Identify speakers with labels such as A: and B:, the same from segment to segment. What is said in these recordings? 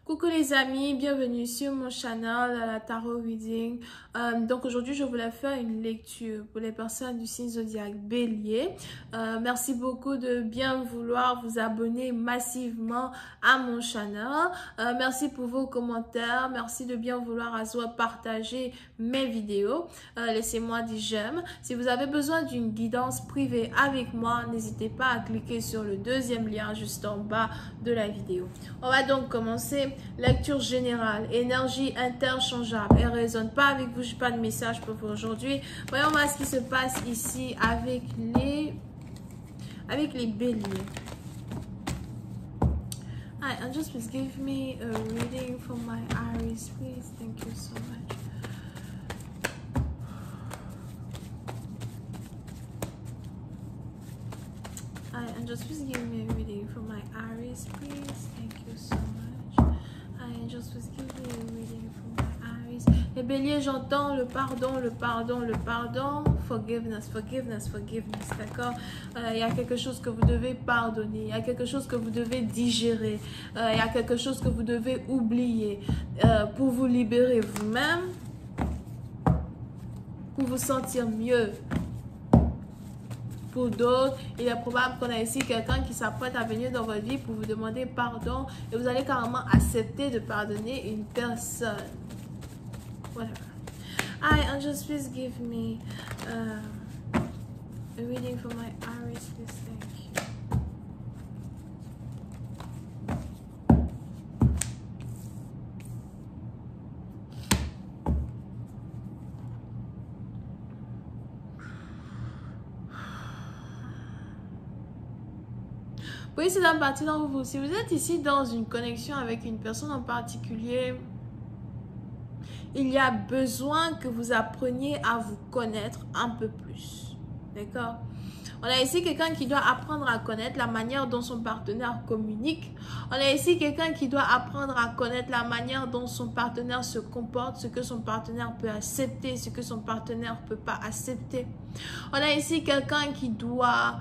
A: Coucou les amis, bienvenue sur mon channel la Tarot Reading. Donc aujourd'hui je voulais faire une lecture pour les personnes du signe zodiaque Bélier. Merci beaucoup de bien vouloir vous abonner massivement à mon channel. Merci pour vos commentaires, merci de bien vouloir partager mes vidéos. Laissez-moi des j'aime. Si vous avez besoin d'une guidance privée avec moi, n'hésitez pas à cliquer sur le deuxième lien juste en bas de la vidéo. On va donc commencer. Lecture générale, énergie interchangeable. Elle ne résonne pas avec vous, je n'ai pas de message pour vous aujourd'hui. Voyons voir ce qui se passe ici avec les béliers. Hi, and just please give me a reading for my Aries, please. Thank you so much. Hi, and just please give me a reading for my Aries, please. Thank you so much. Just was giving you a reading from my Aries. Les béliers, j'entends le pardon, le pardon, le pardon. Forgiveness, forgiveness, forgiveness. D'accord? Il y a quelque chose que vous devez pardonner. Il y a quelque chose que vous devez digérer. Il y a quelque chose que vous devez oublier pour vous libérer vous-même, pour vous sentir mieux. Pour d'autres, il est probable qu'on a ici quelqu'un qui s'apprête à venir dans votre vie pour vous demander pardon et vous allez carrément accepter de pardonner une personne. Whatever. And just please give me a reading for my Aries, please. Thank you. Oui, c'est une partie d'entre vous. Si vous êtes ici dans une connexion avec une personne en particulier, il y a besoin que vous appreniez à vous connaître un peu plus. D'accord? On a ici quelqu'un qui doit apprendre à connaître la manière dont son partenaire communique. On a ici quelqu'un qui doit apprendre à connaître la manière dont son partenaire se comporte, ce que son partenaire peut accepter, ce que son partenaire ne peut pas accepter. On a ici quelqu'un qui doit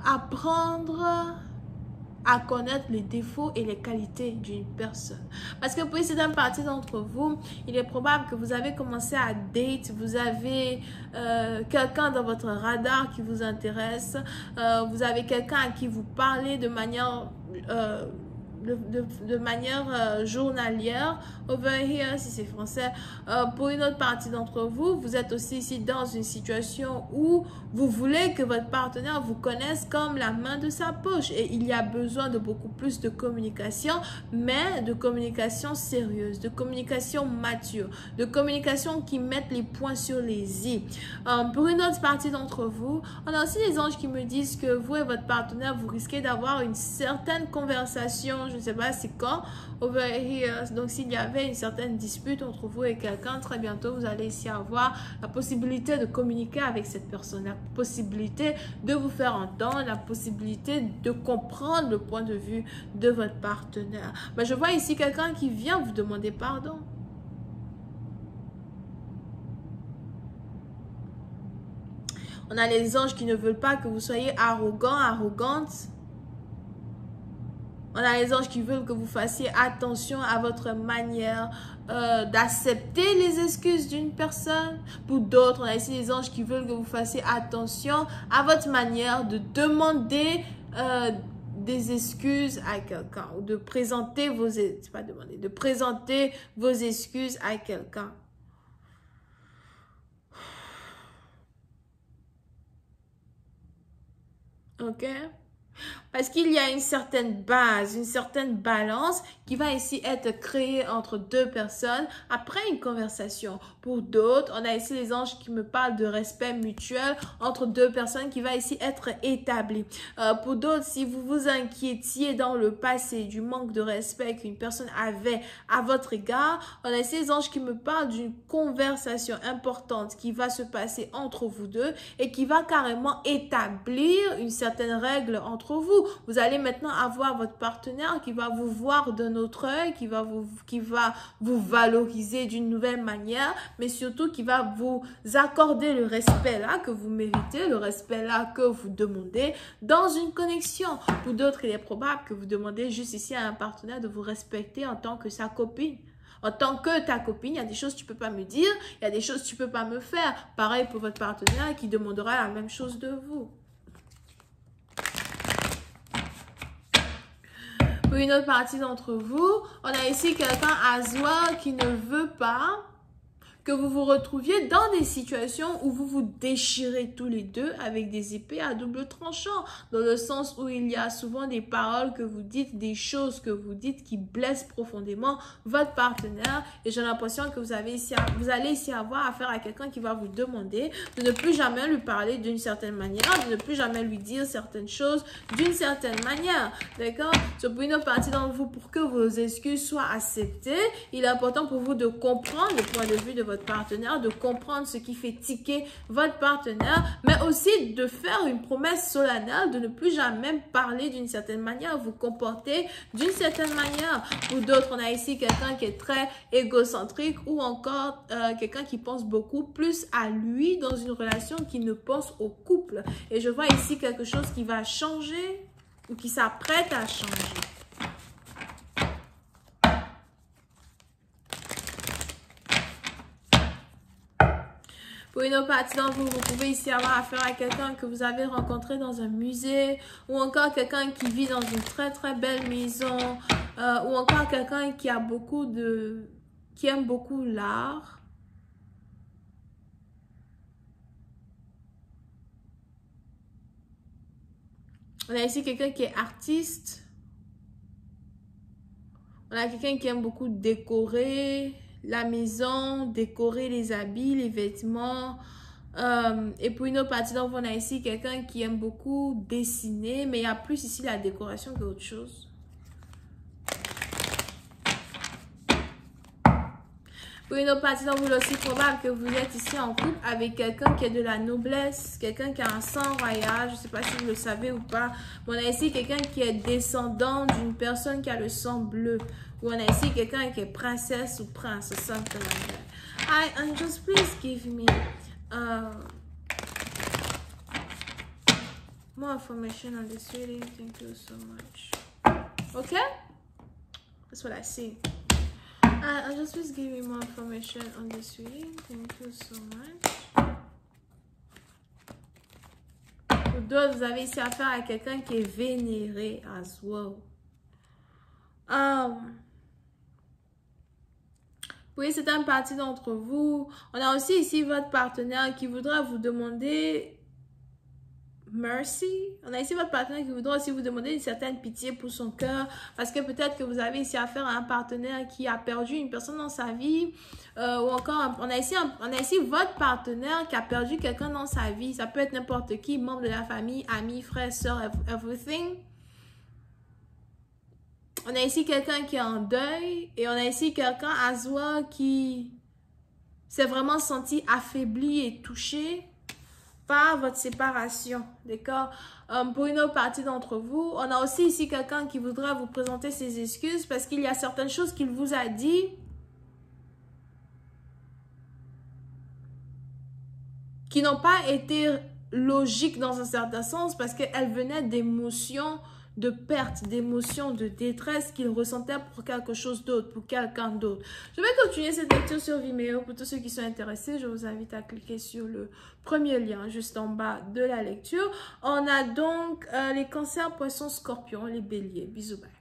A: apprendre à connaître les défauts et les qualités d'une personne. Parce que pour certaines parties d'entre vous, il est probable que vous avez commencé à date, vous avez quelqu'un dans votre radar qui vous intéresse, vous avez quelqu'un à qui vous parlez de manière journalière. Over here, si c'est français. Pour une autre partie d'entre vous, vous êtes aussi ici dans une situation où vous voulez que votre partenaire vous connaisse comme la main de sa poche. Et il y a besoin de beaucoup plus de communication, mais de communication sérieuse, de communication mature, de communication qui mette les points sur les i. Pour une autre partie d'entre vous, on a aussi les anges qui me disent que vous et votre partenaire, vous risquez d'avoir une certaine conversation. Je ne sais pas c'est quand, over here. Donc s'il y avait une certaine dispute entre vous et quelqu'un, très bientôt vous allez ici avoir la possibilité de communiquer avec cette personne, la possibilité de vous faire entendre, la possibilité de comprendre le point de vue de votre partenaire. Mais je vois ici quelqu'un qui vient vous demander pardon. On a les anges qui ne veulent pas que vous soyez arrogant, arrogante. On a les anges qui veulent que vous fassiez attention à votre manière d'accepter les excuses d'une personne. Pour d'autres, on a ici les anges qui veulent que vous fassiez attention à votre manière de demander des excuses à quelqu'un ou de présenter vos de présenter vos excuses à quelqu'un. OK? Parce qu'il y a une certaine base, une certaine balance qui va ici être créée entre deux personnes après une conversation. Pour d'autres, on a ici les anges qui me parlent de respect mutuel entre deux personnes qui va ici être établi. Pour d'autres, si vous vous inquiétiez dans le passé du manque de respect qu'une personne avait à votre égard, on a ici les anges qui me parlent d'une conversation importante qui va se passer entre vous deux et qui va carrément établir une certaine règle entre vous. vous allez maintenant avoir votre partenaire qui va vous voir d'un autre œil, qui va vous valoriser d'une nouvelle manière, mais surtout qui va vous accorder le respect là que vous méritez, le respect là que vous demandez dans une connexion. Pour d'autres, il est probable que vous demandez juste ici à un partenaire de vous respecter en tant que sa copine. En tant que ta copine, il y a des choses que tu ne peux pas me dire, il y a des choses que tu ne peux pas me faire. Pareil pour votre partenaire qui demandera la même chose de vous. Pour une autre partie d'entre vous, on a ici quelqu'un à soi qui ne veut pas que vous vous retrouviez dans des situations où vous vous déchirez tous les deux avec des épées à double tranchant, dans le sens où il y a souvent des paroles que vous dites, des choses que vous dites qui blessent profondément votre partenaire, et j'ai l'impression que vous allez ici avoir affaire à quelqu'un qui va vous demander de ne plus jamais lui parler d'une certaine manière, de ne plus jamais lui dire certaines choses d'une certaine manière, d'accord? Pour une autre partie d'entre vous, pour que vos excuses soient acceptées, il est important pour vous de comprendre le point de vue de votre partenaire, de comprendre ce qui fait tiquer votre partenaire, mais aussi de faire une promesse solennelle de ne plus jamais parler d'une certaine manière, vous comporter d'une certaine manière. Pour d'autres, on a ici quelqu'un qui est très égocentrique ou encore quelqu'un qui pense beaucoup plus à lui dans une relation qu'il ne pense au couple. Et je vois ici quelque chose qui va changer ou qui s'apprête à changer. Pour une autre partie d'entre vous, vous pouvez ici avoir affaire à quelqu'un que vous avez rencontré dans un musée, ou encore quelqu'un qui vit dans une très très belle maison, ou encore quelqu'un qui a qui aime beaucoup l'art. On a ici quelqu'un qui est artiste. On a quelqu'un qui aime beaucoup décorer la maison, décorer les habits, les vêtements. Et pour une autre partie d'entre vous, on a ici quelqu'un qui aime beaucoup dessiner, mais il y a plus ici la décoration qu'autre chose. Pour une autre partie d'entre vous, il est aussi probable que vous êtes ici en couple avec quelqu'un qui a de la noblesse, quelqu'un qui a un sang royal, je ne sais pas si vous le savez ou pas. Mais on a ici quelqu'un qui est descendant d'une personne qui a le sang bleu. Ou on a ici quelqu'un qui est princesse ou prince, something like that. Hi, angels, please give me more information on this reading. Thank you so much. Okay? That's what I see. Angels, please give me more information on this reading. Thank you so much. Pour d'autres, vous avez ici affaire à quelqu'un qui est vénéré as well. Oui, c'est une partie d'entre vous. On a aussi ici votre partenaire qui voudra vous demander mercy. On a ici votre partenaire qui voudra aussi vous demander une certaine pitié pour son cœur. Parce que peut-être que vous avez ici affaire à un partenaire qui a perdu une personne dans sa vie. Ou encore, on a ici votre partenaire qui a perdu quelqu'un dans sa vie. Ça peut être n'importe qui, membre de la famille, ami, frère, soeur, everything. On a ici quelqu'un qui est en deuil et on a ici quelqu'un à soi qui s'est vraiment senti affaibli et touché par votre séparation, d'accord? Pour une autre partie d'entre vous, on a aussi ici quelqu'un qui voudra vous présenter ses excuses parce qu'il y a certaines choses qu'il vous a dit qui n'ont pas été logiques dans un certain sens parce qu'elles venaient d'émotions de perte, d'émotions, de détresse qu'il ressentait pour quelque chose d'autre, pour quelqu'un d'autre. Je vais continuer cette lecture sur Vimeo. Pour tous ceux qui sont intéressés, je vous invite à cliquer sur le premier lien juste en bas de la lecture. On a donc les cancers, poissons, scorpions, les béliers. Bisous, bye.